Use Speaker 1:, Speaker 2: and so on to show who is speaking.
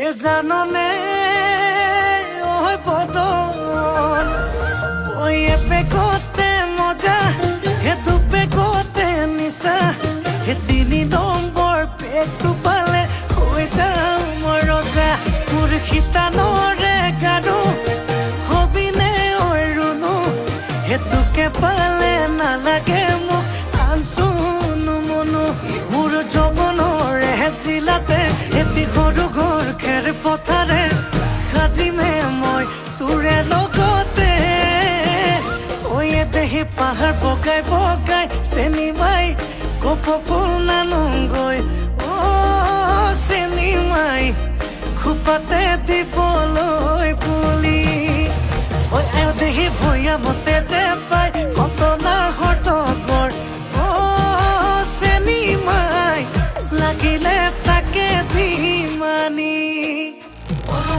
Speaker 1: এ জাননে ওই বদন ওই পেকতে মজা হে দু পেকতে নিচা হে 3 নম্বৰ পেকটো পালে হৈ যাম মই ৰজা তোৰ শিতানৰে গানো হবিনে ঐ ৰুনু হেতুকে পালে নালাগে মোক আনচুনো মনো মোৰ যৌৱনৰে জিলাতে এটি সৰু ঘৰ খেৰ পথাৰে সাজিমে মই তোৰে লগতে ঐ দেহি পাহাৰ বগাই বগাই চেনি মাই কপ ফুল নানুংগৈ চেনি মাই খোপাতে দিবলৈ পুলি ঐ আয় দেহি ভৈয়া মতে